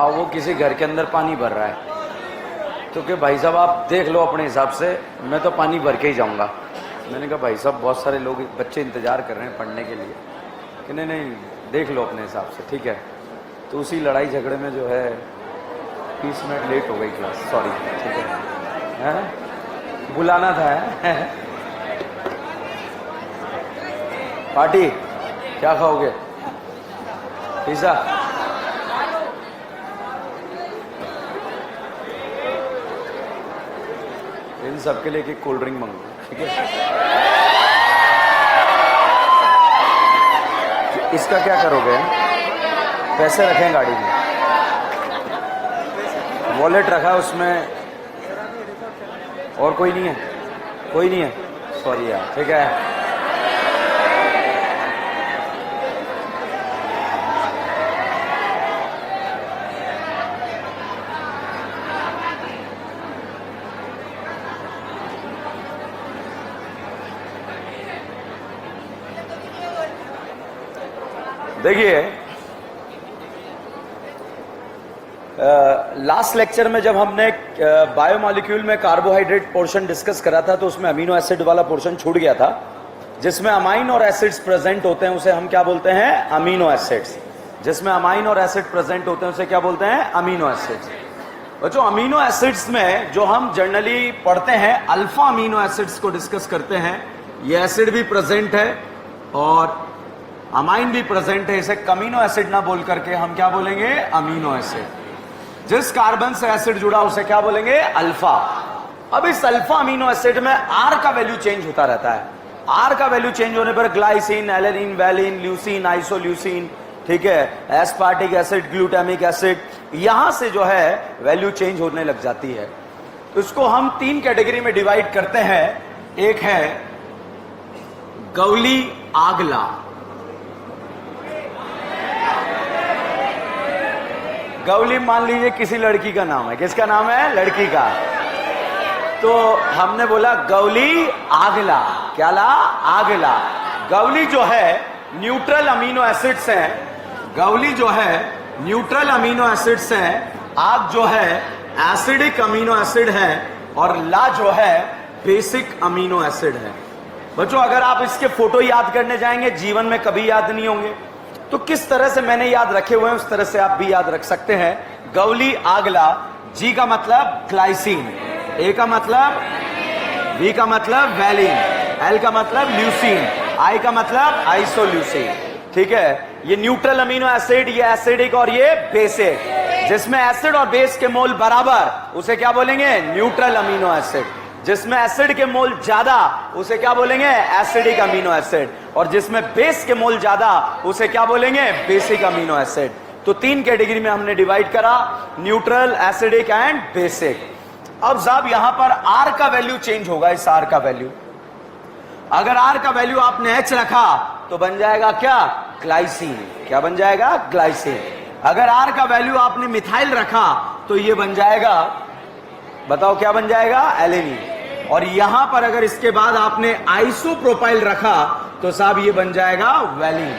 वो किसी घर के अंदर पानी भर रहा है, तो कि भाई साहब आप देख लो अपने हिसाब से, मैं तो पानी भर के ही जाऊंगा। मैंने कहा भाई साहब बहुत सारे लोग बच्चे इंतजार कर रहे हैं पढ़ने के लिए, कि नहीं नहीं देख लो अपने हिसाब से, ठीक है। तो उसी लड़ाई झगड़े में जो है 20 मिनट लेट हो गई क्लास, सॉरी, ठीक है, बुलाना था है? पार्टी क्या खाओगे? पिज़्ज़ा? इन सबके लिए एक कोल्ड ड्रिंक मंगो, ठीक है। इसका क्या करोगे? पैसे रखें गाड़ी में, वॉलेट रखा उसमें, और कोई नहीं है? कोई नहीं है, सॉरी यार, ठीक है। देखिए लास्ट लेक्चर में जब हमने बायोमॉलिक्यूल में कार्बोहाइड्रेट पोर्शन डिस्कस करा था, तो उसमें अमीनो एसिड वाला पोर्शन छूट गया था। जिसमें अमाइन और एसिड्स प्रेजेंट होते हैं उसे हम क्या बोलते हैं? Amino acids. जिसमें अमाइन और एसिड प्रेजेंट होते हैं उसे क्या बोलते हैं? Amino acids. बच्चों अमीनो एसिड्स में जो हम जनरली पढ़ते हैं अल्फा अमीनो एसिड्स को डिस्कस करते हैं। ये एसिड भी प्रेजेंट है और अमाइन भी प्रेजेंट है। इसे कमीनो एसिड ना बोल करके हम क्या बोलेंगे? Amino acid. जिस कार्बन से एसिड जुड़ा उसे क्या बोलेंगे? अल्फा। अब इस अल्फा अमीनो एसिड में आर का वैल्यू चेंज होता रहता है। आर का वैल्यू चेंज होने पर glycine, alanine, valine, leucine, isoleucine, ठीक है, एस्पार्टिक एसिड, ग्लूटामिक एसिड, यहां से जो है वैल्यू चेंज होने लग जाती है। तो इसको हम 3 कैटेगरी में डिवाइड करते हैं। एक है गौली आगला। गौली मान लीजिए किसी लड़की का नाम है। किसका नाम है? लड़की का। तो हमने बोला गौली आगला। क्या ला? आगला। गौली जो है न्यूट्रल अमीनो एसिड्स हैं। गौली जो है न्यूट्रल अमीनो एसिड्स हैं। आग जो है एसिडिक अमीनो एसिड है और ला जो है बेसिक अमीनो एसिड है। बच्चों अगर आप इसके फोटो याद करने जाएंगे जीवन में कभी याद नहीं होंगे। तो किस तरह से मैंने याद रखे हुए हैं उस तरह से आप भी याद रख सकते हैं। गौली आगला। जी का मतलब ग्लाइसिन, ए का मतलब, बी का मतलब वैलिन, एल का मतलब ल्यूसीन, आई का मतलब आइसोल्यूसीन, ठीक है। ये न्यूट्रल अमीनो एसिड, ये एसिडिक और ये बेसिक। जिसमें एसिड और बेस के मोल बराबर उसे क्या बोलेंगे? Neutral amino acid. जिसमें एसिड के मोल ज्यादा उसे क्या बोलेंगे? Acidic amino acid. और जिसमें बेस के मोल ज्यादा उसे क्या बोलेंगे? Basic amino acid. तो 3 कैटेगरी में हमने डिवाइड करा, न्यूट्रल, एसिडिक एंड बेसिक। अब साहब यहां पर आर का वैल्यू चेंज होगा। इस आर का वैल्यू, अगर आर का वैल्यू आपने एच रखा तो बन जाएगा क्या? ग्लाइसिन। क्या बन जाएगा? ग्लाइसिन। अगर आर का वैल्यू आपने मिथाइल रखा तो ये बन जाएगा, बताओ क्या बन जाएगा? एलेनिन। और यहां पर अगर इसके बाद आपने आइसोप्रोपाइल रखा तो साहब ये बन जाएगा वैलिन।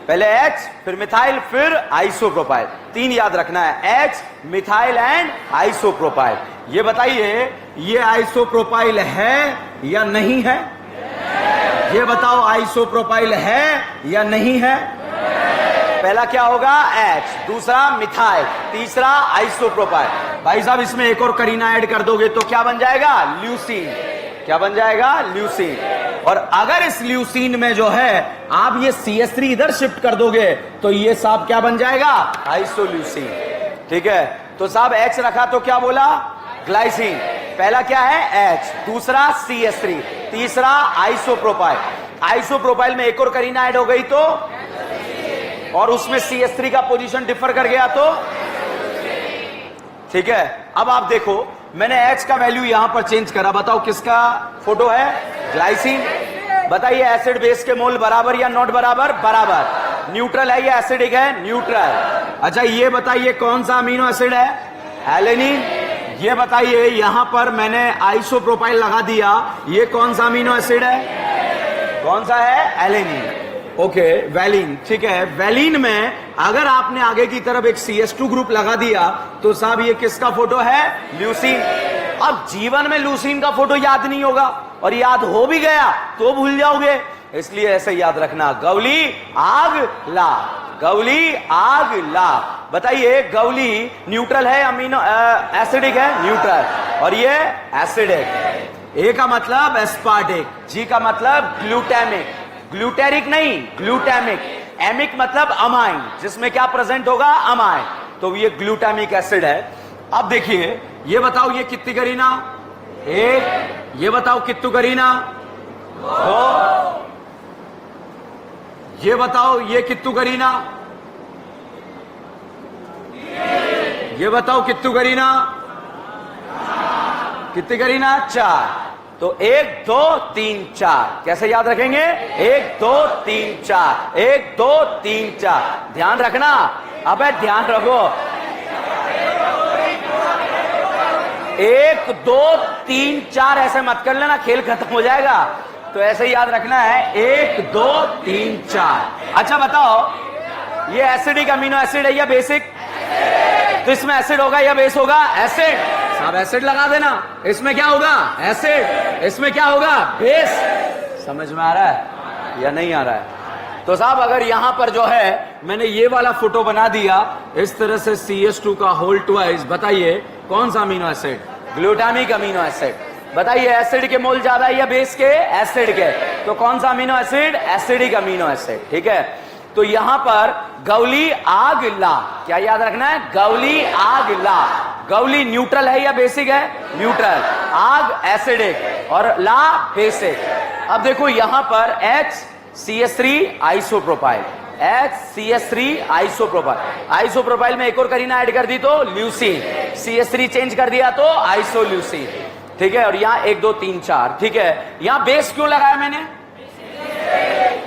पहले H, फिर मिथाइल, फिर आइसोप्रोपाइल। 3 याद रखना है, H, मिथाइल एंड आइसोप्रोपाइल। ये बताइए ये आइसोप्रोपाइल है या नहीं है? ये बताओ आइसोप्रोपाइल है या नहीं है? पहला क्या होगा? H, दूसरा मिथाइल, तीसरा आइसोप्रोपाइल। भाई साहब इसमें एक और करीना ऐड कर दोगे तो क्या बन जाएगा? ल्यूसीन। क्या बन जाएगा? ल्यूसीन। और अगर इस ल्यूसीन में जो है आप ये CH3 इधर शिफ्ट कर दोगे तो ये साहब क्या बन जाएगा? आइसोल्यूसीन, ठीक है। तो साहब H रखा तो क्या बोला? ग्लाइसिन। पहला क्या है? H, दूसरा CH3, तीसरा आइसोप्रोपाइल। आइसोप्रोपाइल में एक और करीना ऐड हो गई तो, और उसमें CH3 का पोजीशन डिफर कर गया तो, ठीक है। अब आप देखो मैंने H का वैल्यू यहां पर चेंज करा। बताओ किसका फोटो है? ग्लाइसिन। बताइए एसिड बेस के मोल बराबर या नॉट बराबर? बराबर। न्यूट्रल है या एसिडिक है? न्यूट्रल। अच्छा ये बताइए कौन सा अमीनो एसिड है? एलेनिन। ये बताइए यहां पर मैंने आइसोप्रोपाइल लगा दिया, ये कौन सा अमीनो एसिड है? कौन सा है? एलेनिन। ओके, वैलिन, ठीक है। वैलिन में अगर आपने आगे की तरफ एक CH2 ग्रुप लगा दिया तो साहब ये किसका फोटो है? ल्यूसीन। अब जीवन में ल्यूसीन का फोटो याद नहीं होगा, और याद हो भी गया तो भूल जाओगे, इसलिए ऐसे याद रखना, गौली आग ला, गौली आग ला। बताइए, गौली न्यूट्रल है, अमीनो एसिडिक है? न्यूट्रल। और ये एसिडिक। ए का मतलब एस्पार्टिक, जी का मतलब ग्लूटामिक, ग्लूटेरिक नहीं, ग्लूटामिक। एमिक मतलब अमाइन, जिसमें क्या प्रेजेंट होगा? अमाइन। तो ये ग्लूटामिक एसिड है। अब देखिए, ये बताओ ये कितनी करीना? एक। ये बताओ कितनी करीना? दो। ये बताओ ये कितनी करीना? ये बताओ कितनी करीना? कितनी करीना? 4। तो 1 2 3 4 कैसे याद रखेंगे? 1 2 3 4, 1 2 3 4। ध्यान रखना, अबे ध्यान रखो। 1 2 3 4 ऐसे मत कर लेना, खेल खत्म हो जाएगा। तो ऐसे याद रखना है, 1 2 3 4। अच्छा बताओ, ये एसिडिक अमीनो एसिड है या बेसिक? तो इसमें एसिड होगा या बेस होगा? एसिड। साहब एसिड लगा देना। इसमें क्या होगा? एसिड। इसमें क्या होगा? बेस। समझ में आ रहा है या नहीं आ रहा है? तो साहब अगर यहां पर जो है मैंने ये वाला फोटो बना दिया इस तरह से, CH2 का होल ट्वाइस, बताइए कौन सा amino acid? Glutamic amino acid. बताइए, एसिड के मोल ज्यादा है या बेस के? एसिड के। तो कौन सा amino acid? Acidic amino acid, ठीक है। तो यहां पर गौली आग ला, क्या याद रखना है? गौली आग ला। गौली न्यूट्रल है या बेसिक है? न्यूट्रल। आग एसिडिक और ला बेसिक। अब देखो यहां पर HCH3 isopropyl, HCH3 isopropyl. Isopropyl में एक और करीना ऐड कर दी तो ल्यूसीन, CH3 चेंज कर दिया तो आइसोल्यूसीन, ठीक है। और यहां 1 2 3 4, ठीक है। यहां बेस क्यों लगाया मैंने?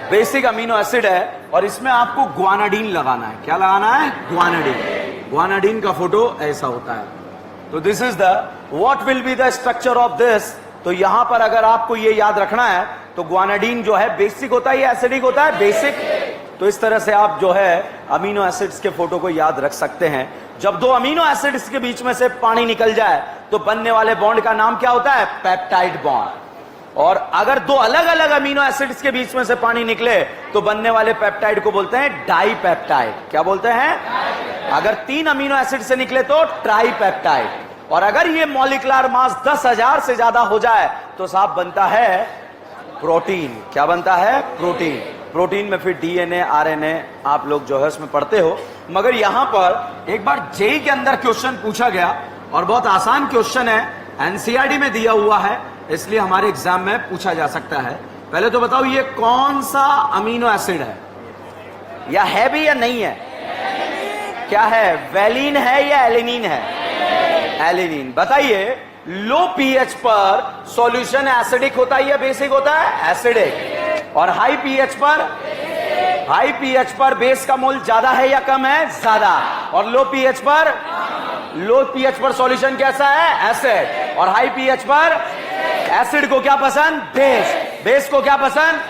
बेसिक अमीनो एसिड है और इसमें आपको ग्वानाडीन लगाना है। क्या लगाना है? ग्वानाडीन। ग्वानाडीन का फोटो ऐसा होता है। तो this is the what will be the structure of this. तो यहां पर अगर आपको ये याद रखना है तो ग्वानाडीन जो है बेसिक होता है या एसिडिक होता है? बेसिक। तो इस तरह से आप जो है अमीनो एसिड्स के फोटो को याद रख सकते हैं। जब दो अमीनो एसिड्स के बीच में से पानी निकल जाए तो बनने वाले बॉन्ड का नाम क्या होता है? Peptide bond. और अगर दो अलग अलग अमीनो एसिड्स के बीच में से पानी निकले तो बनने वाले पेप्टाइड को बोलते हैं डाइपेप्टाइड। क्या बोलते हैं? अगर 3 अमीनो एसिड से निकले तो ट्राइपेप्टाइड। और अगर ये मॉलिक्यूलर मास 10,000 से ज्यादा हो जाए तो साहब बनता है प्रोटीन। क्या बनता है? प्रोटीन। प्रोटीन में फिर DNA RNA आप लोग जो है उसमें पढ़ते हो। मगर यहां पर एक बार जेई के अंदर क्वेश्चन पूछा गया और बहुत आसान क्वेश्चन है, NCERT में दिया हुआ है, इसलिए हमारे एग्जाम में पूछा जा सकता है। पहले तो बताओ ये कौन सा अमीनो एसिड है? या है भी या नहीं है? क्या है? वैलिन है या एलिनिन है? एलिनिन। बताइए, लो पीएच पर सॉल्यूशन एसिडिक होता है या बेसिक होता है? एसिडिक। और हाई पीएच पर? हाई पीएच पर बेस का मोल ज्यादा है या कम है? ज्यादा। और लो पीएच पर? लो पीएच पर सॉल्यूशन कैसा है? एसिड। और हाई पीएच पर? एसिड को क्या पसंद? बेस। बेस को क्या पसंद?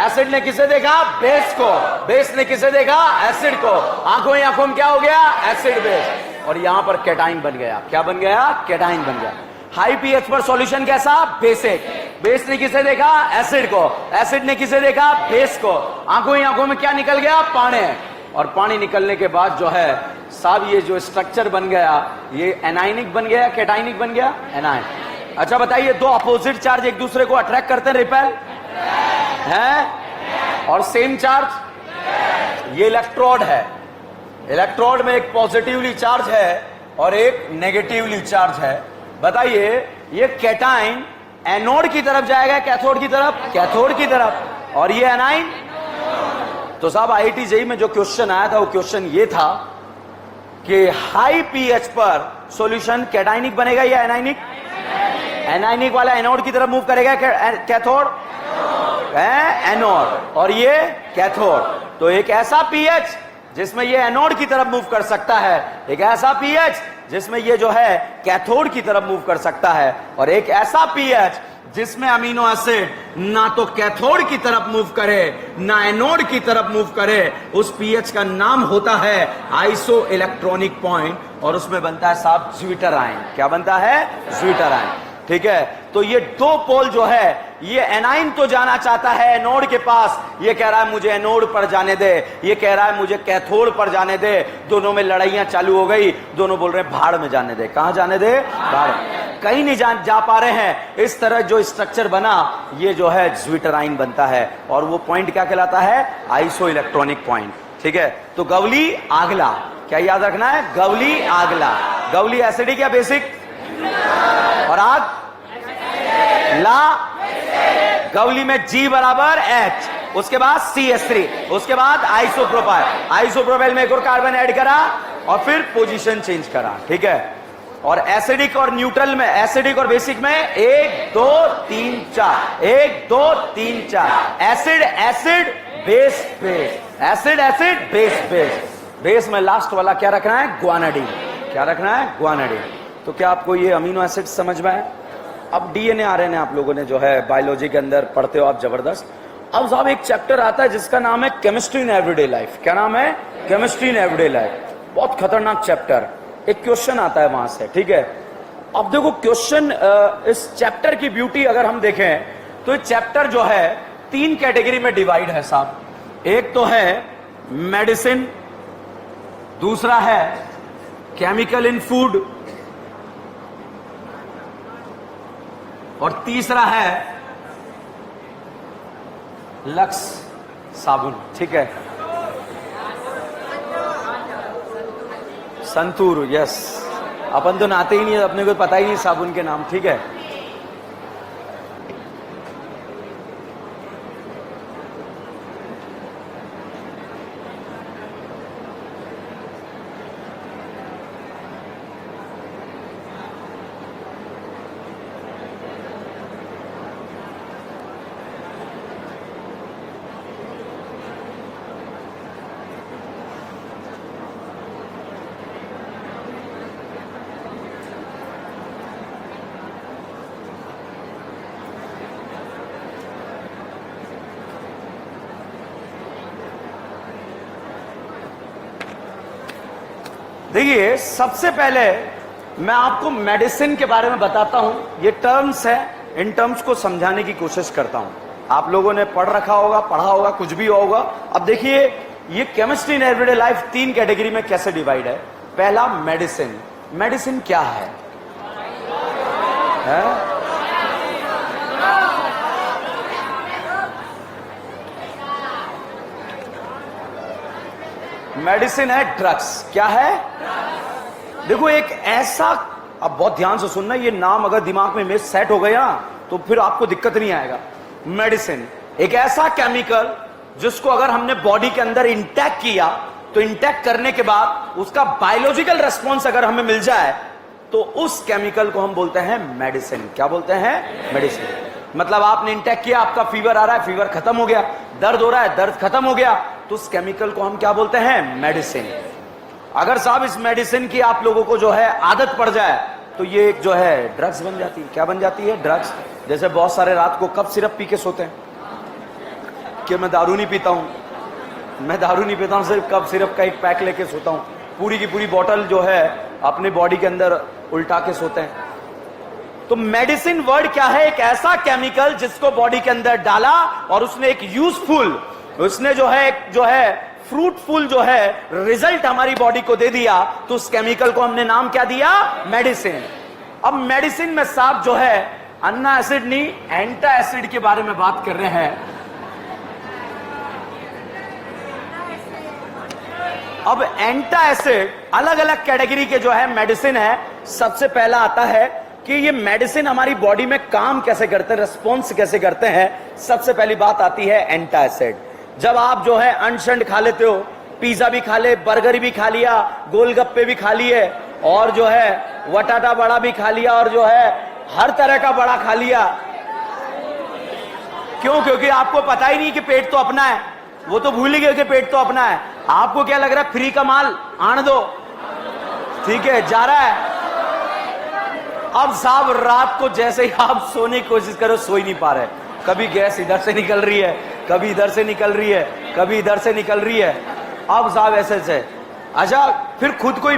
एसिड ने किसे देखा? बेस को। बेस ने किसे देखा? एसिड को। आंखों ही आंखों में क्या हो गया? Acid base. और यहां पर कैटाइन बन गया। क्या बन गया? कैटाइन बन गया। हाई पीएच पर सॉल्यूशन कैसा? बेसिक। बेस ने किसे देखा? एसिड को। एसिड ने किसे देखा? बेस को। आंखों ही आंखों में क्या निकल गया? पानी। और पानी निकलने के बाद जो है साहब ये जो स्ट्रक्चर बन गया ये एनाइनिक बन गया, कैटाइनिक बन गया, एनाइन। अच्छा बताइए, दो अपोजिट चार्ज एक दूसरे को अट्रैक्ट करते हैं, रिपेल है? और सेम चार्ज? ये इलेक्ट्रोड है। इलेक्ट्रोड में एक पॉजिटिवली चार्ज है और एक नेगेटिवली चार्ज है। बताइए, ये कैटाइन एनोड की तरफ जाएगा, कैथोड की तरफ? कैथोड की तरफ। और ये एनाइन? तो साहब IIT JEE में जो क्वेश्चन आया था वो क्वेश्चन ये था कि हाई पीएच पर सॉल्यूशन कैटाइनिक बनेगा या एनाइनिक? एनाइनिक वाला एनोड की तरफ मूव करेगा, कैथोड एनोड। और ये कैथोड। तो एक ऐसा पीएच जिसमें ये एनोड की तरफ मूव कर सकता है, एक ऐसा पीएच जिसमें ये जो है कैथोड की तरफ मूव कर सकता है, और एक ऐसा पीएच जिसमें अमीनो एसिड ना तो कैथोड की तरफ मूव करे ना एनोड की तरफ मूव करे, उस पीएच का नाम होता है आइसो इलेक्ट्रॉनिक पॉइंट, और उसमें बनता है साहब ज्विटर आयन। क्या बनता है? Zwitter ion. ठीक है, तो ये दो पोल जो है, ये एनाइन तो जाना चाहता है एनोड के पास, ये कह रहा है मुझे एनोड पर जाने दे, ये कह रहा है मुझे कैथोड पर जाने दे। दोनों में लड़ाइयां चालू हो गई, दोनों बोल रहे हैं भाड़ में जाने दे। कहां जाने दे? भाड़। कहीं नहीं जा पा रहे हैं। इस तरह जो स्ट्रक्चर बना, ये जो है ज्विटर आयन बनता है, और वो पॉइंट क्या कहलाता है? Iso electronic point. ठीक है, तो गवली आगला, क्या याद रखना है? गवली आगला। गवली एसिडिक या बेसिक? और आग ला, गवली में G बराबर H, उसके बाद CH3, उसके बाद आइसोप्रोपाइल। आइसोप्रोपाइल में एक और कार्बन ऐड करा और फिर पोजीशन चेंज करा। ठीक है, और एसिडिक और न्यूट्रल में, एसिडिक और बेसिक में 1 2 3 4, 1 2 3 4। Acid acid base base, acid acid base base. Base में लास्ट वाला क्या रखना है? ग्वानाडीन। क्या रखना है? ग्वानाडीन। तो क्या आपको ये अमीनो एसिड समझ में आए? अब डीएनए आरएनए आप लोगों ने जो है बायोलॉजी के अंदर पढ़ते हो आप, जबरदस्त। अब साहब एक चैप्टर आता है जिसका नाम है केमिस्ट्री इन एवरीडे लाइफ। क्या नाम है? Chemistry in everyday life. बहुत खतरनाक चैप्टर। एक क्वेश्चन आता है वहां से। ठीक है, अब देखो क्वेश्चन, इस चैप्टर की ब्यूटी अगर हम देखें तो ये चैप्टर जो है 3 कैटेगरी में डिवाइड है साहब। एक तो है मेडिसिन, दूसरा है केमिकल इन फूड, और तीसरा है लक्स साबुन। ठीक है, संतूर, यस। अपन तो नहाते ही नहीं, अपने को पता ही नहीं साबुन के नाम। ठीक है, देखिए सबसे पहले मैं आपको मेडिसिन के बारे में बताता हूं। ये टर्म्स है, इन टर्म्स को समझाने की कोशिश करता हूं। आप लोगों ने पढ़ रखा होगा, पढ़ा होगा, कुछ भी होगा। अब देखिए ये chemistry in everyday life 3 category में कैसे डिवाइड है। पहला मेडिसिन। मेडिसिन क्या है? मेडिसिन है ड्रग्स। क्या है? देखो एक ऐसा, अब बहुत ध्यान से सुनना, ये नाम अगर दिमाग में सेट हो गया तो फिर आपको दिक्कत नहीं आएगा। मेडिसिन एक ऐसा केमिकल जिसको अगर हमने बॉडी के अंदर इंटैक्ट किया तो इंटैक्ट करने के बाद उसका बायोलॉजिकल रेस्पॉन्स अगर हमें मिल जाए तो उस केमिकल को हम बोलते हैं मेडिसिन। क्या बोलते हैं? मेडिसिन। मतलब आपने इंटैक्ट किया, आपका फीवर आ रहा है, फीवर खत्म हो गया, दर्द हो रहा है, दर्द खत्म हो गया, तो उस केमिकल को हम क्या बोलते हैं? मेडिसिन। अगर साहब इस मेडिसिन की आप लोगों को जो है आदत पड़ जाए तो ये एक जो है ड्रग्स बन जाती है। क्या बन जाती है? ड्रग्स। जैसे बहुत सारे रात को कप सिरप पी के सोते हैं कि मैं दारू नहीं पीता हूं, मैं दारू नहीं पीता हूं, सिर्फ कप सिरप का एक पैक लेके सोता हूं, पूरी की पूरी बोतल जो है अपनी बॉडी के अंदर उल्टा के सोते हैं। तो मेडिसिन वर्ड क्या है? एक ऐसा केमिकल जिसको बॉडी के अंदर डाला और उसने एक यूजफुल, उसने जो है फ्रूटफुल जो है रिजल्ट हमारी बॉडी को दे दिया, तो उस केमिकल को हमने नाम क्या दिया? मेडिसिन। अब मेडिसिन में साहब जो है अन्ना एसिड नहीं, एंटा एसिड के बारे में बात कर रहे हैं। अब एंटा एसिड अलग अलग कैटेगरी के जो है मेडिसिन है। सबसे पहला आता है कि ये मेडिसिन हमारी बॉडी में काम कैसे करते हैं, रिस्पॉन्स कैसे करते हैं। सबसे पहली बात आती है एंटा एसिड। जब आप जो है अंड खा लेते हो, पिज्जा भी खा ले, बर्गर भी खा लिया, गोलगप्पे भी खा लिए, और जो है वटाटा बड़ा भी खा लिया, और जो है हर तरह का बड़ा खा लिया। क्यों? क्योंकि आपको पता ही नहीं कि पेट तो अपना है, वो तो भूल ही गए कि पेट तो अपना है। आपको क्या लग रहा है? फ्री का माल आन दो, ठीक है, जा रहा है। अब साहब रात को जैसे ही आप सोने की कोशिश करो, सो ही नहीं पा रहे। कभी गैस इधर से निकल रही है, कभी इधर से निकल रही है, कभी इधर से निकल रही है। अब साहब ऐसे से, अच्छा फिर खुद को ही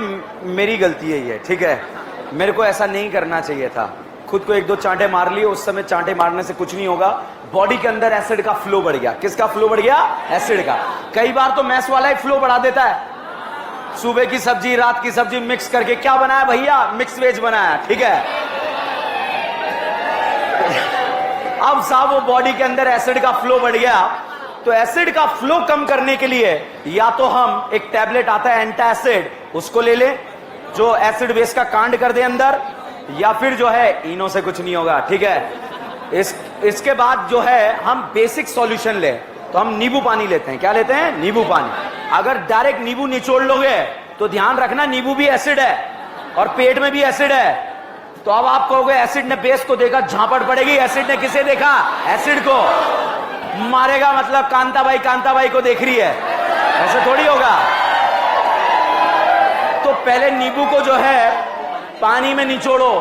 मेरी गलती है ये, ठीक है, मेरे को ऐसा नहीं करना चाहिए था। खुद को एक दो चांटे मार लिए। उस समय चांटे मारने से कुछ नहीं होगा, बॉडी के अंदर एसिड का फ्लो बढ़ गया। किसका फ्लो बढ़ गया? एसिड का। कई बार तो मैस वाला ही फ्लो बढ़ा देता है। सुबह की सब्जी रात की सब्जी मिक्स करके क्या बनाया भैया? मिक्स वेज बनाया, ठीक है। अब साहब वो बॉडी के अंदर एसिड का फ्लो बढ़ गया, तो एसिड का फ्लो कम करने के लिए या तो हम एक टैबलेट आता है एंटासिड, उसको ले लें जो एसिड बेस का कांड कर दे अंदर, या फिर जो है इनो से कुछ नहीं होगा, ठीक है। इसके बाद जो है हम बेसिक सॉल्यूशन ले, तो हम नींबू पानी लेते हैं। क्या लेते हैं? नींबू पानी। अगर डायरेक्ट नींबू निचोड़ लोगे तो ध्यान रखना नींबू भी एसिड है और पेट में भी एसिड है। तो अब आप कहोगे एसिड ने बेस को देखा, झापड़ पड़ेगी। एसिड ने किसे देखा? एसिड को। मारेगा मतलब कांता बाई को देख रही है, ऐसे थोड़ी होगा। तो पहले नींबू को जो है पानी में निचोड़ो,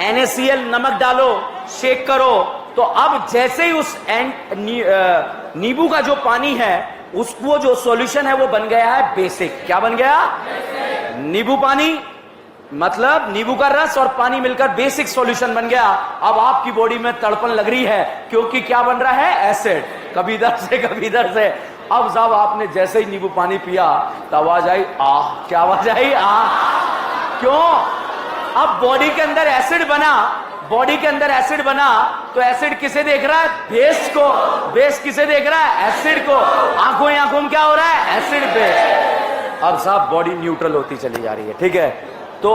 NaCl नमक डालो, शेक करो। तो अब जैसे ही उस नींबू का जो पानी है, उसको जो सॉल्यूशन है वो बन गया है बेसिक। क्या बन गया? नींबू पानी मतलब नींबू का रस और पानी मिलकर बेसिक सॉल्यूशन बन गया। अब आपकी बॉडी में तड़पन लग रही है क्योंकि क्या बन रहा है? एसिड। कभी इधर से कभी इधर से। अब साहब आपने जैसे ही नींबू पानी पिया तो आवाज आई आह। क्या आवाज आई? आह। क्यों? अब बॉडी के अंदर एसिड बना, बॉडी के अंदर एसिड बना, तो एसिड किसे देख रहा है? बेस को। बेस किसे देख रहा है? एसिड को। आंखों में क्या हो रहा है? Acid base. अब साहब बॉडी न्यूट्रल होती चली जा रही है, ठीक है। तो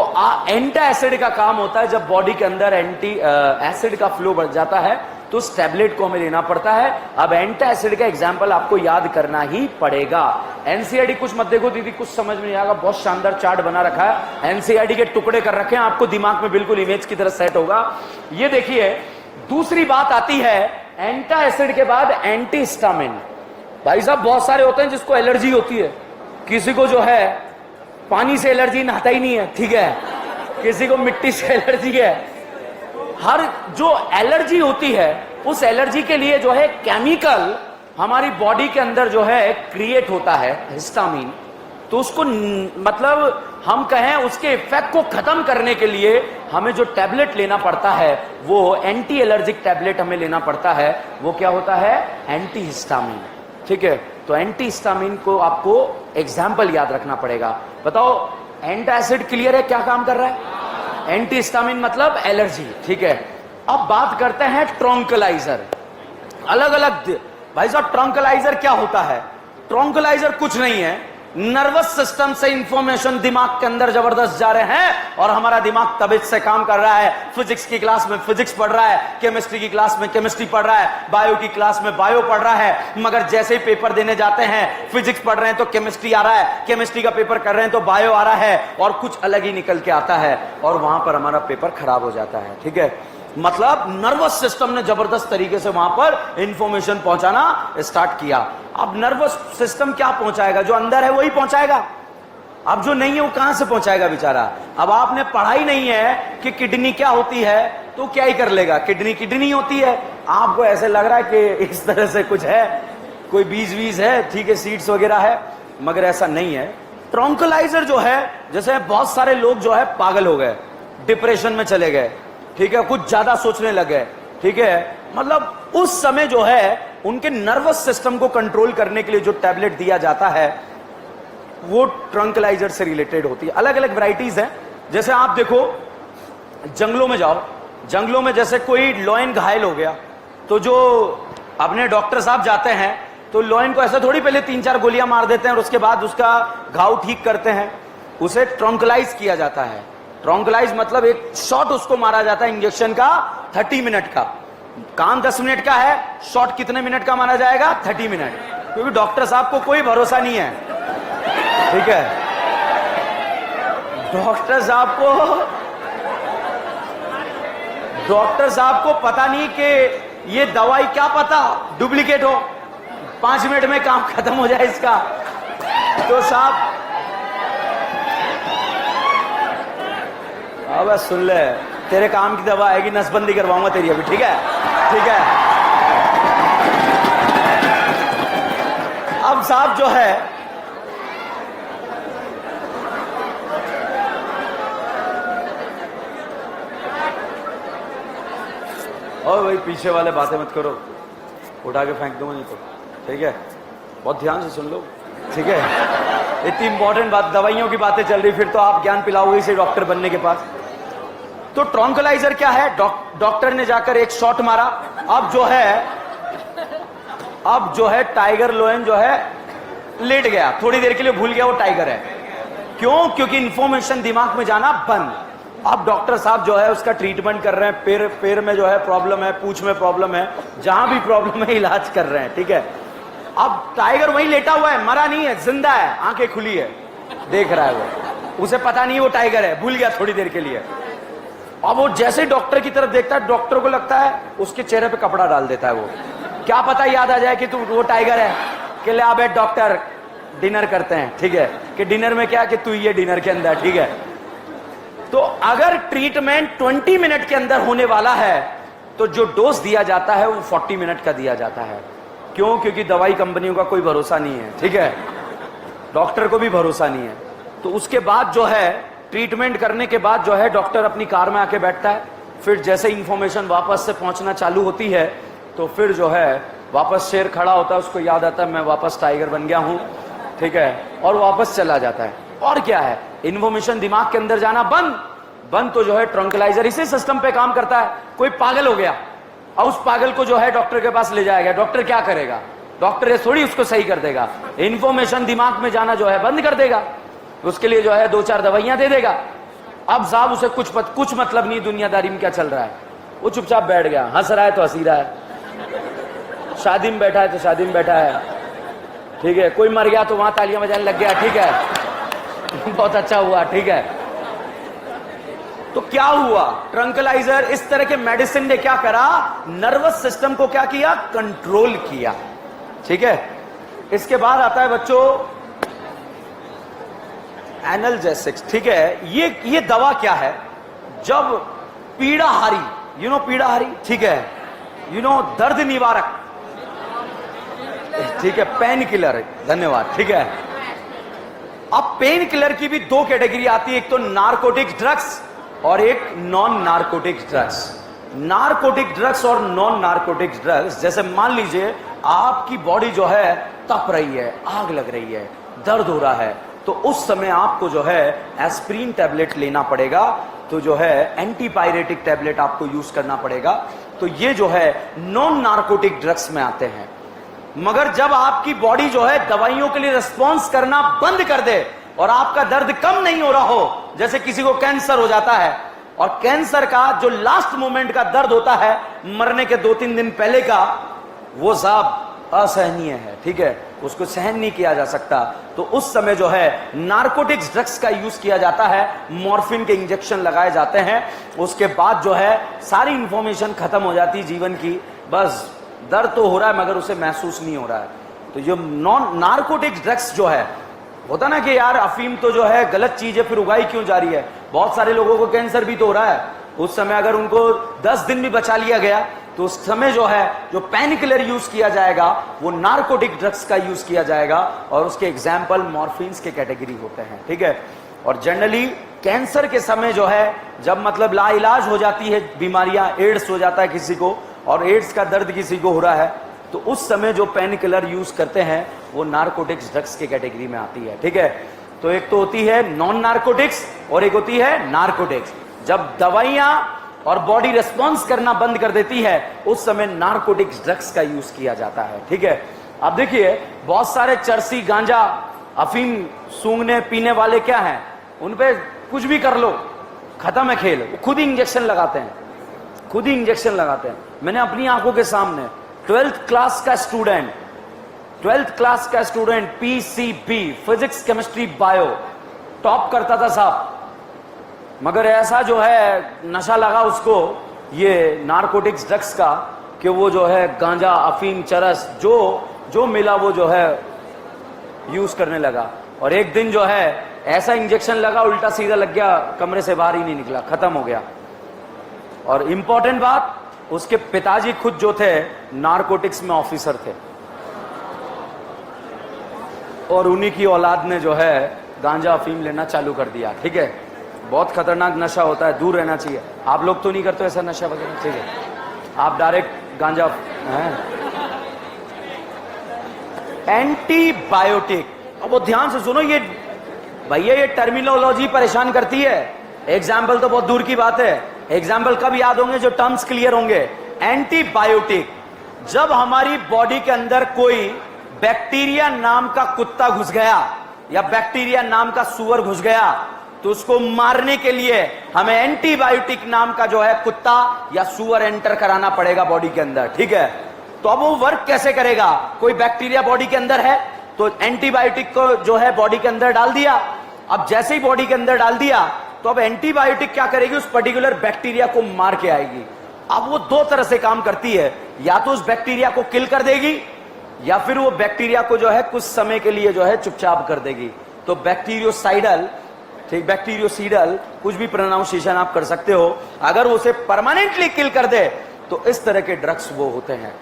एंटा एसिड का काम होता है, जब बॉडी के अंदर एंटी एसिड का फ्लो बढ़ जाता है तो उस टैबलेट को हमें लेना पड़ता है। अब एंटा एसिड का एग्जाम्पल आपको याद करना ही पड़ेगा। एनसीईआरटी कुछ मत देखो दीदी, कुछ समझ में नहीं आएगा, बहुत शानदार चार्ट बना रखा है, एनसीईआरटी के टुकड़े कर रखे हैं, आपको दिमाग में बिल्कुल इमेज की तरह सेट होगा। ये देखिए, दूसरी बात आती है एंटा एसिड के बाद एंटी हिस्टामिन। भाई साहब बहुत सारे होते हैं जिसको एलर्जी होती है, किसी को जो है पानी से एलर्जी, नहाता ही नहीं है, ठीक है, किसी को मिट्टी से एलर्जी है। हर जो एलर्जी होती है उस एलर्जी के लिए जो है केमिकल हमारी बॉडी के अंदर जो है क्रिएट होता है हिस्टामिन। तो उसको मतलब हम कहें उसके इफेक्ट को खत्म करने के लिए हमें जो टैबलेट लेना पड़ता है वो एंटी एलर्जिक टैबलेट हमें लेना पड़ता है। वो क्या होता है? एंटी हिस्टामिन, ठीक है। तो एंटी हिस्टामिन को आपको एग्जाम्पल याद रखना पड़ेगा। बताओ एंटासिड क्लियर है? क्या काम कर रहा है? एंटी हिस्टामिन मतलब एलर्जी, ठीक है। अब बात करते हैं ट्रंकलाइजर। अलग अलग भाई साहब ट्रंकलाइजर क्या होता है? ट्रंकलाइजर कुछ नहीं है, नर्वस सिस्टम से इंफॉर्मेशन दिमाग के अंदर जबरदस्त जा रहे हैं और हमारा दिमाग तबीयत से काम कर रहा है। फिजिक्स की क्लास में फिजिक्स पढ़ रहा है, केमिस्ट्री की क्लास में केमिस्ट्री पढ़ रहा है, बायो की क्लास में बायो पढ़ रहा है। मगर जैसे ही पेपर देने जाते हैं, फिजिक्स पढ़ रहे हैं तो केमिस्ट्री आ रहा है, केमिस्ट्री का पेपर कर रहे हैं तो बायो आ रहा है, और कुछ अलग ही निकल के आता है और वहां पर हमारा पेपर खराब हो जाता है, ठीक है। मतलब नर्वस सिस्टम ने जबरदस्त तरीके से वहां पर इंफॉर्मेशन पहुंचाना स्टार्ट किया। अब नर्वस सिस्टम क्या पहुंचाएगा? जो अंदर है वही पहुंचाएगा। अब जो नहीं है वो कहां से पहुंचाएगा बेचारा? अब आपने पढ़ा ही नहीं है कि किडनी क्या होती है तो क्या ही कर लेगा। किडनी किडनी होती है, आपको ऐसे लग रहा है कि इस तरह से कुछ है, कोई बीज वीज है, ठीक है, सीड्स वगैरह है, मगर ऐसा नहीं है। ट्रंकलाइजर जो है, जैसे बहुत सारे लोग जो है पागल हो गए, डिप्रेशन में चले गए, ठीक है, कुछ ज्यादा सोचने लगे, ठीक है, मतलब उस समय जो है उनके नर्वस सिस्टम को कंट्रोल करने के लिए जो टैबलेट दिया जाता है वो ट्रंकलाइजर से रिलेटेड होती है। अलग अलग वैरायटीज हैं। जैसे आप देखो जंगलों में जाओ, जंगलों में जैसे कोई लॉयन घायल हो गया तो जो अपने डॉक्टर साहब जाते हैं तो लॉयन को ऐसा थोड़ी पहले 3-4 गोलियां मार देते हैं और उसके बाद उसका घाव ठीक करते हैं, उसे ट्रंकलाइज किया जाता है। ट्रंकलाइज मतलब एक शॉट उसको मारा जाता है इंजेक्शन का 30 मिनट का। काम 10 मिनट का है, शॉट कितने मिनट का माना जाएगा? 30 मिनट, क्योंकि डॉक्टर साहब को कोई भरोसा नहीं है, ठीक है। डॉक्टर साहब को पता नहीं कि ये दवाई क्या पता डुप्लीकेट हो, 5 मिनट में काम खत्म हो जाए इसका। तो साहब अब सुन ले, तेरे काम की दवा आएगी, नसबंदी करवाऊंगा तेरी अभी, ठीक है? ठीक है। अब साहब जो है और भाई पीछे वाले बातें मत करो, उठा के फेंक दूंगा नहीं तो, ठीक है? बहुत ध्यान से सुन लो, ठीक है? इतनी इंपॉर्टेंट बात, दवाइयों की बातें चल रही, फिर तो आप ज्ञान पिलाओगे इसे डॉक्टर बनने के पास। तो ट्रॉन्कुलाइजर क्या है? डॉक्टर ने जाकर एक शॉट मारा। अब जो है टाइगर लोयन जो है लेट गया, थोड़ी देर के लिए भूल गया वो टाइगर है। क्यों? क्योंकि इंफॉर्मेशन दिमाग में जाना बंद। अब डॉक्टर साहब जो है उसका ट्रीटमेंट कर रहे हैं, पैर में जो है प्रॉब्लम है, पूंछ में प्रॉब्लम है, जहां भी प्रॉब्लम है इलाज कर रहे हैं, ठीक है? अब टाइगर वहीं लेटा हुआ है, मरा नहीं है, जिंदा है, आंखें खुली है, देख रहा है वो, उसे पता नहीं वो टाइगर है, भूल गया थोड़ी देर के लिए। अब वो जैसे डॉक्टर की तरफ देखता है, डॉक्टर को लगता है उसके चेहरे पे कपड़ा डाल देता है वो, क्या पता याद आ जाए कि तू वो टाइगर है, कि ले आबे डॉक्टर डिनर करते हैं, ठीक है? कि डिनर में क्या कि तू ये डिनर के अंदर, ठीक है? तो अगर ट्रीटमेंट 20 मिनट के अंदर होने वाला है तो जो डोज दिया जाता है वो 40 मिनट का दिया जाता है। क्यों? क्योंकि दवाई कंपनियों का कोई भरोसा नहीं है, ठीक है? डॉक्टर को भी भरोसा नहीं है। तो उसके बाद जो है ट्रीटमेंट करने के बाद जो है डॉक्टर अपनी कार में आके बैठता है, फिर जैसे इंफॉर्मेशन वापस से पहुंचना चालू होती है तो फिर जो है वापस शेर खड़ा होता है, उसको याद आता है मैं वापस टाइगर बन गया हूं, ठीक है? और वापस चला जाता है। और क्या है? इंफॉर्मेशन दिमाग के अंदर जाना बंद तो जो है ट्रंकुलाइजर इसी सिस्टम पे काम करता है। कोई पागल हो गया और उस पागल को जो है डॉक्टर के पास ले जाएगा, डॉक्टर क्या करेगा? डॉक्टर ये थोड़ी उसको सही कर देगा, इंफॉर्मेशन दिमाग में जाना जो है बंद कर देगा, उसके लिए जो है 2-4 दवाइयां दे देगा। अब साहब उसे कुछ मतलब नहीं दुनियादारी में क्या चल रहा है, वो चुपचाप बैठ गया, हंस रहा है तो हंसी रहा है, शादी में बैठा है तो शादी में बैठा है, ठीक है? कोई मर गया तो वहां तालियां बजाने लग गया, ठीक है? बहुत अच्छा हुआ, ठीक है? तो क्या हुआ? ट्रंकुलाइजर इस तरह के मेडिसिन ने क्या करा? नर्वस सिस्टम को क्या किया? कंट्रोल किया, ठीक है? इसके बाद आता है बच्चों एनाल्जेसिक्स, ठीक है? ये दवा क्या है? जब पीड़ाहारी, पीड़ाहारी, ठीक है? दर्द निवारक, ठीक है? पेन किलर, धन्यवाद, ठीक है? अब पेन किलर की भी 2 कैटेगरी आती है, एक तो नारकोटिक ड्रग्स और एक non narcotic drugs. Narcotic drugs और नॉन नारकोटिक ड्रग्स, जैसे मान लीजिए आपकी बॉडी जो है तप रही है, आग लग रही है, दर्द हो रहा है, तो उस समय आपको जो है एस्प्रिन टैबलेट लेना पड़ेगा, तो जो है एंटीपायरेटिक टैबलेट आपको यूज करना पड़ेगा। तो ये जो है नॉन नारकोटिक ड्रग्स में आते हैं। मगर जब आपकी बॉडी जो है दवाइयों के लिए रिस्पॉन्स करना बंद कर दे और आपका दर्द कम नहीं हो रहा हो, जैसे किसी को कैंसर हो जाता है और कैंसर का जो लास्ट मोमेंट का दर्द होता है मरने के 2-3 दिन पहले का, वो साहब असहनीय है, ठीक है? उसको सहन नहीं किया जा सकता। तो उस समय जो है नारकोटिक्स ड्रग्स का यूज किया जाता है, मॉर्फिन के इंजेक्शन लगाए जाते हैं, उसके बाद जो है सारी इंफॉर्मेशन खत्म हो जाती है जीवन की, बस दर्द तो हो रहा है मगर उसे महसूस नहीं हो रहा है। तो जो नॉन नारकोटिक्स ड्रग्स जो है, होता ना कि यार अफीम तो जो है गलत चीज है, फिर उगाई क्यों जा रही है? बहुत सारे लोगों को कैंसर भी तो हो रहा है, उस समय अगर उनको 10 दिन भी बचा लिया गया तो उस समय जो है जो पेन किलर यूज किया जाएगा वो नारकोटिक ड्रग्स का यूज किया जाएगा, और उसके एग्जाम्पल मॉर्फिन्स के कैटेगरी होते हैं, ठीक है? और जनरली कैंसर के समय जो है जब मतलब लाइलाज हो जाती है बीमारियां, एड्स हो जाता है किसी को और एड्स का दर्द किसी को हो रहा है, तो उस समय जो पेन किलर यूज करते हैं वो नारकोटिक्स ड्रग्स के कैटेगरी में आती है, ठीक है? तो एक तो होती है नॉन नारकोटिक्स और एक होती है नारकोटिक्स। जब दवाइयां और बॉडी रिस्पॉन्स करना बंद कर देती है उस समय नारकोटिक्स ड्रग्स का यूज किया जाता है, ठीक है? अब देखिए बहुत सारे चरसी, गांजा, अफीम सूंघने पीने वाले क्या हैं, उन पे कुछ भी कर लो खत्म है खेल, खुद ही इंजेक्शन लगाते हैं, खुद ही इंजेक्शन लगाते हैं। मैंने अपनी आंखों के सामने 12th क्लास का student PCB, physics chemistry bio, top करता था साहब, मगर ऐसा जो है नशा लगा उसको ये नारकोटिक्स ड्रग्स का कि वो जो है गांजा, अफीम, चरस जो मिला वो जो है यूज करने लगा। और एक दिन जो है ऐसा इंजेक्शन लगा, उल्टा सीधा लग गया, कमरे से बाहर ही नहीं निकला, खत्म हो गया। और इंपॉर्टेंट बात, उसके पिताजी खुद जो थे नारकोटिक्स में ऑफिसर थे, और उन्हीं की औलाद ने जो है गांजा अफीम लेना चालू कर दिया। ठीक है, बहुत खतरनाक नशा होता है, दूर रहना चाहिए। आप लोग तो नहीं करते ऐसा नशा वगैरह? ठीक है, आप डायरेक्ट गांजा हैं। एंटीबायोटिक, अब वो ध्यान से सुनो, ये भैया ये टर्मिनोलॉजी परेशान करती है। एग्जाम्पल तो बहुत दूर की बात है, एग्जाम्पल कब याद होंगे जो टर्म्स क्लियर होंगे। एंटीबायोटिक, जब हमारी बॉडी के अंदर कोई बैक्टीरिया नाम का कुत्ता घुस गया या बैक्टीरिया नाम का सूअर घुस गया, तो उसको मारने के लिए हमें एंटीबायोटिक नाम का जो है कुत्ता या सूअर एंटर कराना पड़ेगा बॉडी के अंदर। ठीक है, तो अब वो वर्क कैसे करेगा? कोई बैक्टीरिया बॉडी के अंदर है तो एंटीबायोटिक को जो है बॉडी के अंदर डाल दिया। अब जैसे ही बॉडी के अंदर डाल दिया तो अब एंटीबायोटिक क्या करेगी? उस पर्टिकुलर बैक्टीरिया को मार के आएगी। अब वो दो तरह से काम करती है, या तो उस बैक्टीरिया को किल कर देगी या फिर वो बैक्टीरिया को जो है कुछ समय के लिए जो है चुपचाप कर देगी। तो बैक्टीरियोसाइडल, ठीक, बैक्टीरियोसीडल, कुछ भी प्रोनाउंसिएशन आप कर सकते हो। अगर उसे परमानेंटली किल कर दे तो इस तरह के ड्रग्स वो होते हैं।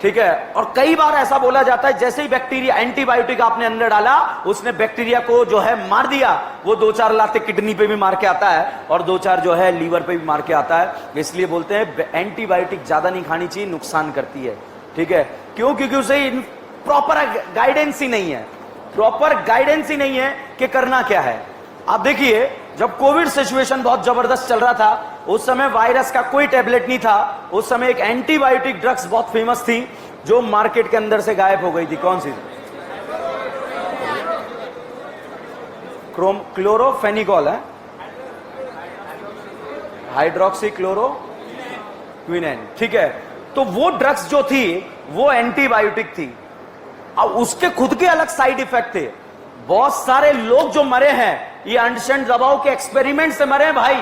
ठीक है, और कई बार ऐसा बोला जाता है जैसे ही बैक्टीरिया, एंटीबायोटिक आपने अंदर डाला, उसने बैक्टीरिया को जो है मार दिया, वो 2-4 लाते किडनी पे भी मार के आता है और 2-4 जो है लीवर पे भी मार के आता है। इसलिए बोलते हैं एंटीबायोटिक ज्यादा नहीं खानी चाहिए, नुकसान करती है। ठीक है, क्यों? क्योंकि उसे प्रॉपर गाइडेंस ही नहीं है, प्रॉपर गाइडेंस ही नहीं है कि करना क्या है। आप देखिए, जब कोविड सिचुएशन बहुत जबरदस्त चल रहा था, उस समय वायरस का कोई टैबलेट नहीं था। उस समय एक एंटीबायोटिक ड्रग्स बहुत फेमस थी जो मार्केट के अंदर से गायब हो गई थी। कौन सी? क्लोरोफेनिकॉल है, हाइड्रोक्सी क्लोरोक्विनेन। ठीक है, तो वो ड्रग्स जो थी वो एंटीबायोटिक थी। अब उसके खुद के अलग साइड इफेक्ट थे। बहुत सारे लोग जो मरे हैं ये अंडशेंट दवाओं के एक्सपेरिमेंट से मरे हैं भाई।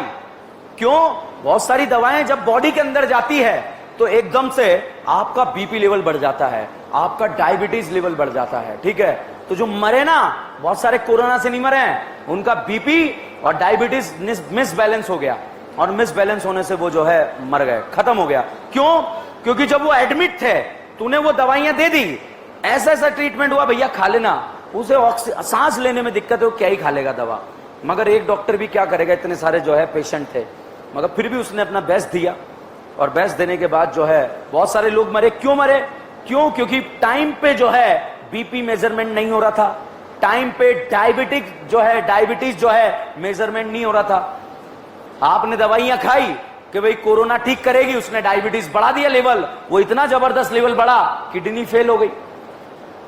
क्यों? बहुत सारी दवाएं जब बॉडी के अंदर जाती है तो एकदम से आपका बीपी लेवल बढ़ जाता है, आपका डायबिटीज लेवल बढ़ जाता है। ठीक है, तो जो मरे ना, बहुत सारे कोरोना से नहीं मरे हैं, उनका बीपी और डायबिटीज मिसबैलेंस हो गया, और मिसबैलेंस होने से वो जो है मर गए, खत्म हो गया। क्यों? क्योंकि जब वो एडमिट थे तूने वो दवाइयां दे दी, ऐसा ऐसा ट्रीटमेंट हुआ, भैया खा लेना, उसे सांस लेने में दिक्कत है, वो क्या ही खा लेगा दवा। मगर एक डॉक्टर भी क्या करेगा, इतने सारे जो है पेशेंट थे, मगर फिर भी उसने अपना बेस्ट दिया, और बेस्ट देने के बाद जो है बहुत सारे लोग मरे। क्यों मरे? क्यों? क्योंकि टाइम पे जो है बीपी मेजरमेंट नहीं हो रहा था, टाइम पे डायबिटीज जो है मेजरमेंट नहीं हो रहा था। आपने दवाइयां खाई कि भाई कोरोना ठीक करेगी, उसने डायबिटीज बढ़ा दिया लेवल, वो इतना जबरदस्त लेवल बढ़ा, किडनी फेल हो गई।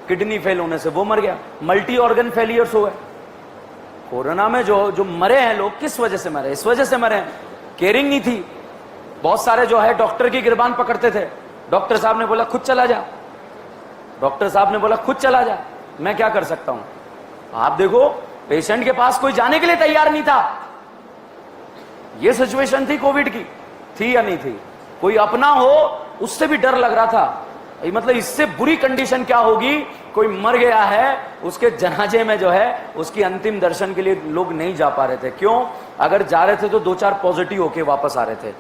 किडनी फेल होने से वो मर गया, मल्टी ऑर्गन फेलियर्स हो गए। कोरोना में जो मरे हैं लोग, किस वजह से मरे? इस वजह से मरे हैं, केयरिंग नहीं थी। बहुत सारे जो है डॉक्टर की गिरबान पकड़ते थे, डॉक्टर साहब ने बोला खुद चला जा, डॉक्टर साहब ने बोला खुद चला जा, मैं क्या कर सकता हूं? आप देखो, पेशेंट के पास कोई जाने के लिए तैयार नहीं था। यह सिचुएशन थी कोविड की, थी या नहीं थी? कोई अपना हो उससे भी डर लग रहा था, मतलब इससे बुरी कंडीशन क्या होगी, कोई मर गया है, उसके जनाजे में जो है उसकी अंतिम दर्शन के लिए लोग नहीं जा पा रहे थे। क्यों? अगर जा रहे थे तो 2-4 पॉजिटिव होके वापस आ रहे थे।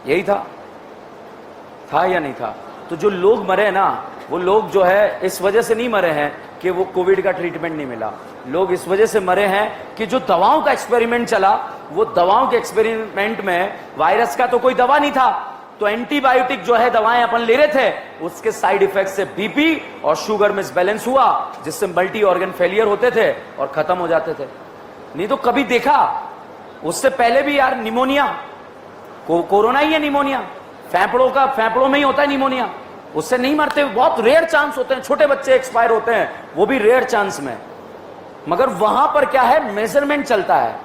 यही था या नहीं था? तो जो लोग मरे ना, वो लोग जो है इस वजह से नहीं मरे हैं कि वो कोविड का ट्रीटमेंट नहीं मिला, लोग इस वजह से मरे हैं कि जो दवाओं का एक्सपेरिमेंट चला, वो दवाओं के एक्सपेरिमेंट में वायरस का तो कोई दवा नहीं था, तो एंटीबायोटिक जो है दवाएं अपन ले रहे थे, उसके साइड इफेक्ट से बीपी और शुगर मिसबैलेंस हुआ, जिससे मल्टी ऑर्गन फेलियर होते थे और खत्म हो जाते थे। नहीं तो कभी देखा, उससे पहले भी यार निमोनिया, कोरोना ही है निमोनिया, फेफड़ों में ही होता है निमोनिया, उससे नहीं मरते, बहुत रेयर चांस होते हैं, छोटे बच्चे एक्सपायर होते हैं, वो भी रेयर चांस में। मगर वहां पर क्या है, मेजरमेंट चलता है।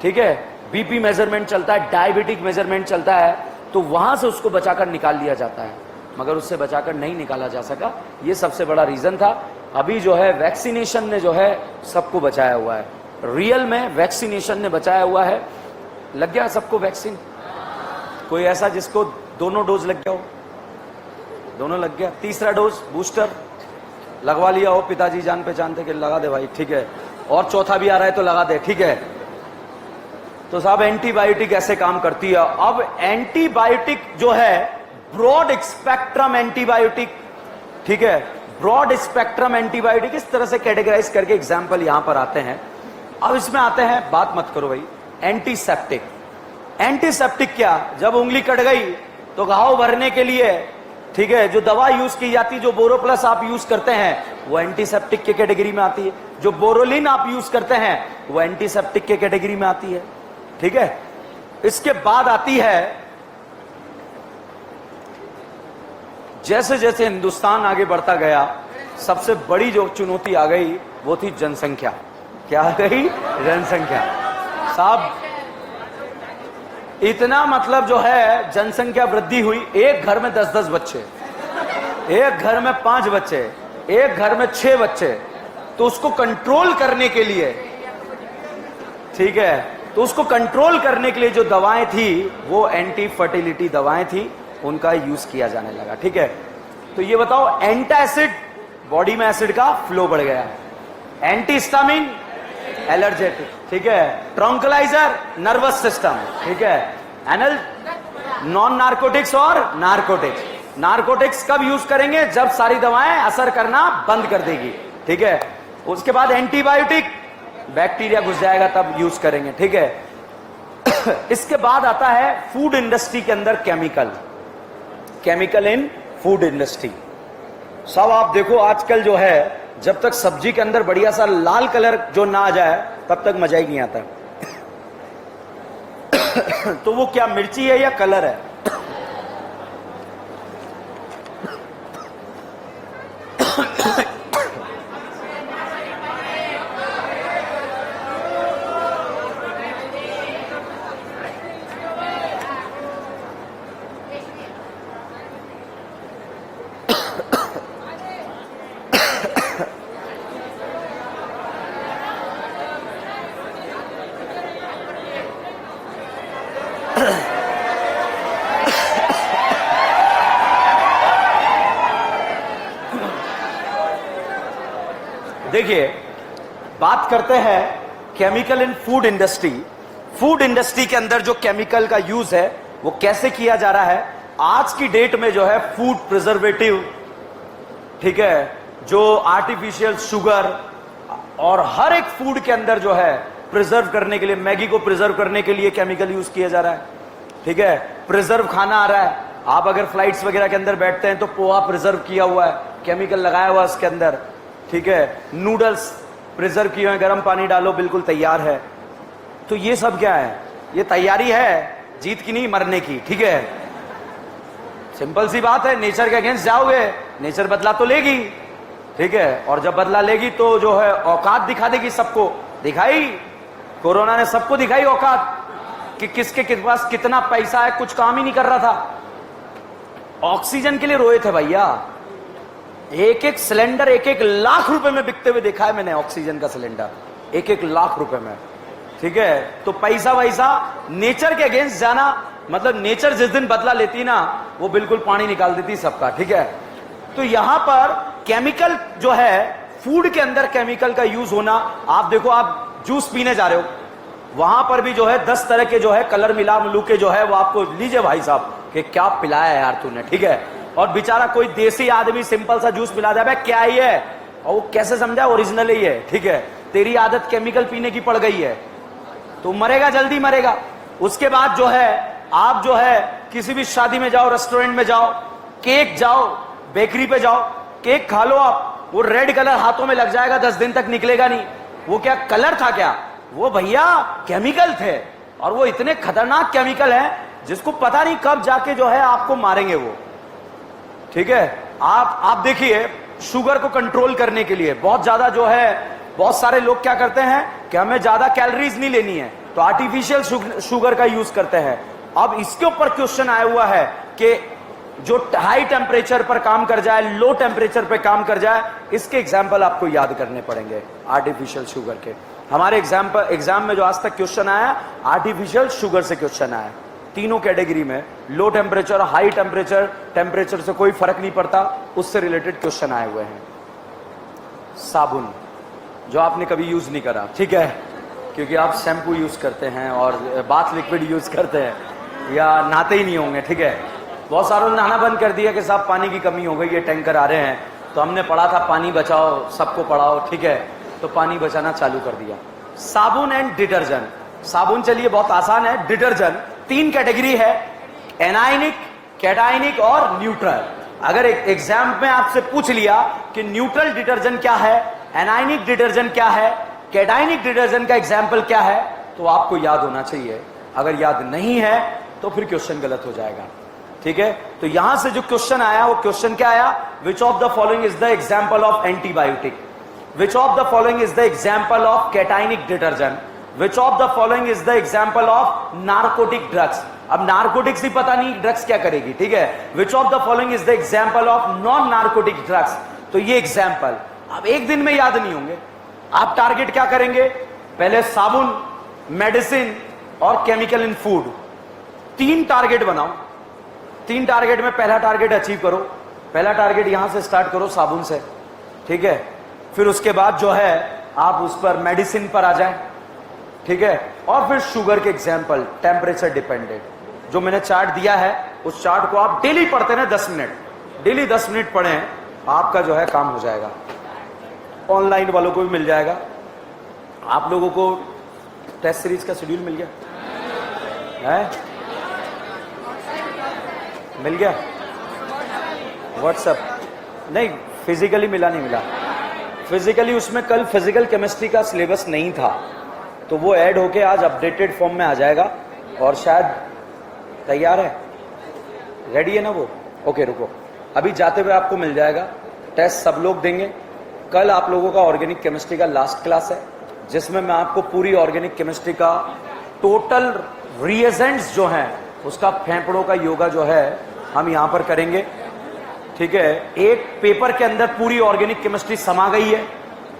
ठीक है, बीपी मेजरमेंट चलता है, डायबिटिक मेजरमेंट चलता है, तो वहां से उसको बचाकर निकाल लिया जाता है, मगर उससे बचाकर नहीं निकाला जा सका। ये सबसे बड़ा रीजन था। अभी जो है वैक्सीनेशन ने जो है सबको बचाया हुआ है, रियल में वैक्सीनेशन ने बचाया हुआ है। लग गया सबको वैक्सीन? कोई ऐसा जिसको दोनों डोज लग गया हो? दोनों लग गया। तीसरा डोज बूस्टर लगवा लिया हो, पिताजी जान पहचान थे कि लगा दे भाई, ठीक है, और चौथा भी आ रहा है तो लगा दे, ठीक है। तो साहब एंटीबायोटिक ऐसे काम करती है। अब एंटीबायोटिक जो है ब्रॉड स्पेक्ट्रम एंटीबायोटिक, ठीक है, ब्रॉड स्पेक्ट्रम एंटीबायोटिक इस तरह से कैटेगराइज करके एग्जाम्पल यहां पर आते हैं। अब इसमें आते हैं, बात मत करो भाई, एंटीसेप्टिक। एंटीसेप्टिक क्या, जब उंगली कट गई तो घाव भरने के लिए, ठीक है, जो दवा यूज की जाती है, जो बोरोप्लस आप यूज करते हैं वो एंटीसेप्टिक के कैटेगरी में आती है। जो बोरोलिन आप यूज करते हैं वो एंटीसेप्टिक के कैटेगरी में आती है, ठीक है। इसके बाद आती है, जैसे जैसे हिंदुस्तान आगे बढ़ता गया सबसे बड़ी जो चुनौती आ गई वो थी जनसंख्या। क्या आ गई? जनसंख्या। साहब इतना मतलब जो है जनसंख्या वृद्धि हुई, एक घर में 10-10 बच्चे, एक घर में 5 बच्चे, एक घर में 6 बच्चे, तो उसको कंट्रोल करने के लिए, ठीक है, तो उसको कंट्रोल करने के लिए जो दवाएं थी वो एंटी फर्टिलिटी दवाएं थी, उनका यूज किया जाने लगा, ठीक है। तो ये बताओ, एंटासिड, बॉडी में एसिड का फ्लो बढ़ गया, एंटीहिस्टामिन एलर्जेटिक, ठीक है, ट्रंकुलाइजर नर्वस सिस्टम, ठीक है, एनल नॉन नार्कोटिक्स और नार्कोटिक्स। नार्कोटिक्स कब यूज करेंगे? जब सारी दवाएं असर करना बंद कर देगी, ठीक है। उसके बाद एंटीबायोटिक, बैक्टीरिया घुस जाएगा तब यूज करेंगे, ठीक है। इसके बाद आता है फूड इंडस्ट्री के अंदर chemical, chemical in food industry. सब आप देखो आजकल जो है, जब तक सब्जी के अंदर बढ़िया सा लाल कलर जो ना आ जाए तब तक मजा ही नहीं आता। तो वो क्या मिर्ची है या कलर है? देखिए, बात करते हैं chemical in food industry. Food industry के अंदर जो केमिकल का यूज है वो कैसे किया जा रहा है? आज की डेट में जो है फूड प्रिजर्वेटिव, ठीक है, जो आर्टिफिशियल शुगर, और हर एक फूड के अंदर जो है प्रिजर्व करने के लिए, मैगी को प्रिजर्व करने के लिए केमिकल यूज किया जा रहा है, ठीक है। प्रिजर्व खाना आ रहा है, आप अगर फ्लाइट्स वगैरह के अंदर बैठते हैं तो पोहा प्रिजर्व किया हुआ है, केमिकल लगाया हुआ है उसके अंदर, ठीक है। नूडल्स प्रिजर्व किए हुए, गर्म पानी डालो बिल्कुल तैयार है। तो ये सब क्या है? ये तैयारी है जीत की नहीं, मरने की, ठीक है। सिंपल सी बात है, नेचर के अगेंस्ट जाओगे, नेचर बदला तो लेगी, ठीक है, और जब बदला लेगी तो जो है औकात दिखा देगी सबको। दिखाई, कोरोना ने सबको दिखाई औकात कि किसके पास कितना पैसा है, कुछ काम ही नहीं कर रहा था। ऑक्सीजन के लिए रोए थे भैया, एक एक सिलेंडर 1-1 लाख रुपए में बिकते हुए देखा है मैंने, ऑक्सीजन का सिलेंडर 1-1 लाख रुपए में, ठीक है। तो पैसा वैसा, नेचर के अगेंस्ट जाना मतलब नेचर जिस दिन बदला लेती ना वो बिल्कुल पानी निकाल देती सबका, ठीक है। तो यहां पर केमिकल जो है, फूड के अंदर केमिकल का यूज होना, आप देखो, आप जूस पीने जा रहे हो, वहां पर भी जो है 10 तरह के जो है कलर मिला मिलू के जो है वो आपको, लीजिए भाई साहब कि क्या पिलाया यार तूने, ठीक है। और बेचारा कोई देसी आदमी सिंपल सा जूस पिला दे, क्या ही है, और वो कैसे समझा ओरिजिनल ही है, ठीक है। तेरी आदत केमिकल पीने की पड़ गई है तो मरेगा, जल्दी मरेगा। उसके बाद जो है आप जो है किसी भी शादी में जाओ, रेस्टोरेंट में जाओ, केक जाओ, बेकरी पे जाओ, केक खा लो आप, वो रेड कलर हाथों में लग जाएगा, 10 दिन तक निकलेगा नहीं। वो क्या कलर था क्या? वो भैया केमिकल थे, और वो इतने खतरनाक केमिकल हैं जिसको पता नहीं कब जाके जो है आपको मारेंगे वो, ठीक है। आप देखिए, शुगर को कंट्रोल करने के लिए बहुत ज्यादा जो है, बहुत सारे लोग क्या करते हैं कि हमें ज्यादा कैलोरीज नहीं लेनी है तो आर्टिफिशियल शुगर का यूज करते हैं। अब इसके ऊपर क्वेश्चन आया हुआ है कि जो हाई टेम्परेचर पर काम कर जाए, लो टेम्परेचर पर काम कर जाए, इसके एग्जाम्पल आपको याद करने पड़ेंगे आर्टिफिशियल शुगर के। हमारे एग्जाम में जो आज तक क्वेश्चन आया, आर्टिफिशियल शुगर से क्वेश्चन आया, तीनों कैटेगरी में, low temperature, high temperature, temperature से कोई फर्क नहीं पड़ता, उससे रिलेटेड क्वेश्चन आए हुए हैं। साबुन जो आपने कभी यूज नहीं करा, ठीक है, क्योंकि आप शैम्पू यूज करते हैं और बाथ लिक्विड यूज करते हैं या नहाते ही नहीं होंगे, ठीक है। बहुत सारों ने नहाना बंद कर दिया कि साहब पानी की कमी हो गई, ये टैंकर आ रहे हैं। तो हमने पढ़ा था पानी बचाओ, सबको पढ़ाओ, ठीक है। तो पानी बचाना चालू कर दिया। साबुन एंड डिटर्जेंट। साबुन चलिए बहुत आसान है। डिटर्जेंट 3 कैटेगरी है, एनायनिक, कैटायनिक और न्यूट्रल। अगर एक एग्जाम में आपसे पूछ लिया कि न्यूट्रल डिटर्जेंट क्या है, एनायनिक डिटर्जेंट क्या है, कैटायनिक डिटर्जेंट का एग्जाम्पल क्या है, तो आपको याद होना चाहिए। अगर याद नहीं है तो फिर क्वेश्चन गलत हो जाएगा, ठीक है। तो यहां से जो क्वेश्चन आया वो क्वेश्चन क्या आया, which of the following is the example of antibiotic, which of the following is the example of cationic detergent, which of the following is the example of narcotic drugs. अब narcotics ही पता नहीं drugs क्या करेगी, ठीक है। Which of the following is the example of non narcotic drugs. तो ये example अब एक दिन में याद नहीं होंगे। आप टारगेट क्या करेंगे, पहले साबुन, मेडिसिन और केमिकल इन फूड, 3 टारगेट बनाओ। 3 टारगेट में पहला टारगेट अचीव करो। पहला टारगेट यहां से स्टार्ट करो साबुन से, ठीक है। फिर उसके बाद जो है आप उस पर मेडिसिन पर आ जाएं, ठीक है। और फिर शुगर के एग्जाम्पल, टेम्परेचर डिपेंडेंट, जो मैंने चार्ट दिया है उस चार्ट को आप डेली पढ़ते रहे 10 मिनट, डेली 10 मिनट पढ़ें, आपका जो है काम हो जाएगा। ऑनलाइन वालों को भी मिल जाएगा। आप लोगों को टेस्ट सीरीज का शेड्यूल मिल गया है? मिल गया व्हाट्सएप? नहीं, फिजिकली मिला नहीं मिला। फिजिकली उसमें कल फिजिकल केमिस्ट्री का सिलेबस नहीं था, तो वो ऐड होके आज अपडेटेड फॉर्म में आ जाएगा। और शायद तैयार है, रेडी है ना वो? ओके रुको, अभी जाते हुए आपको मिल जाएगा। टेस्ट सब लोग देंगे। कल आप लोगों का ऑर्गेनिक केमिस्ट्री का लास्ट क्लास है, जिसमें मैं आपको पूरी ऑर्गेनिक केमिस्ट्री का टोटल रिएजेंट्स जो हैं उसका फेफड़ों का योगा जो है हम यहां पर करेंगे, ठीक है। एक पेपर के अंदर पूरी ऑर्गेनिक केमिस्ट्री समा गई है।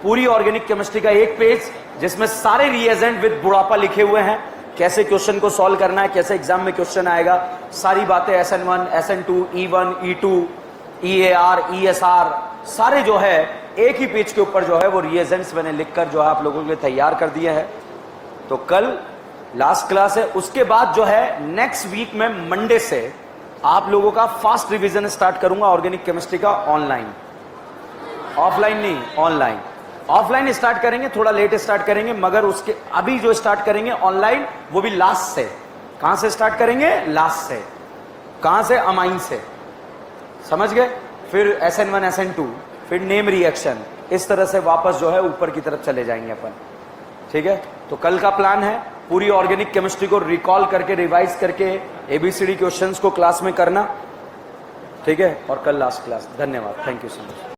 पूरी ऑर्गेनिक केमिस्ट्री का एक पेज जिसमें सारे रिएजेंट विद बुढ़ापा लिखे हुए हैं, कैसे क्वेश्चन को सॉल्व करना है, कैसे एग्जाम में क्वेश्चन आएगा, सारी बातें SN1, SN2, E1, E2, EAR, ESR, सारे जो है एक ही पेज के ऊपर जो है वो रिएजेंट्स मैंने लिखकर जो है आप लोगों के लिए तैयार कर दिए हैं। तो कल लास्ट क्लास है। उसके बाद जो है नेक्स्ट वीक में मंडे से आप लोगों का फास्ट रिवीजन स्टार्ट करूंगा ऑर्गेनिक केमिस्ट्री का, ऑनलाइन, ऑफलाइन नहीं, ऑनलाइन। ऑफलाइन स्टार्ट करेंगे, थोड़ा लेट स्टार्ट करेंगे, मगर उसके अभी जो स्टार्ट करेंगे ऑनलाइन वो भी लास्ट से। कहां से स्टार्ट करेंगे? लास्ट से। कहां से? अमाइन से, समझ गए। फिर SN1, SN2, फिर नेम रिएक्शन, इस तरह से वापस जो है ऊपर की तरफ चले जाएंगे अपन, ठीक है। तो कल का प्लान है पूरी ऑर्गेनिक केमिस्ट्री को रिकॉल करके, रिवाइज करके ABCD क्वेश्चंस को क्लास में करना, ठीक है। और कल लास्ट क्लास। धन्यवाद, थैंक यू सो मच।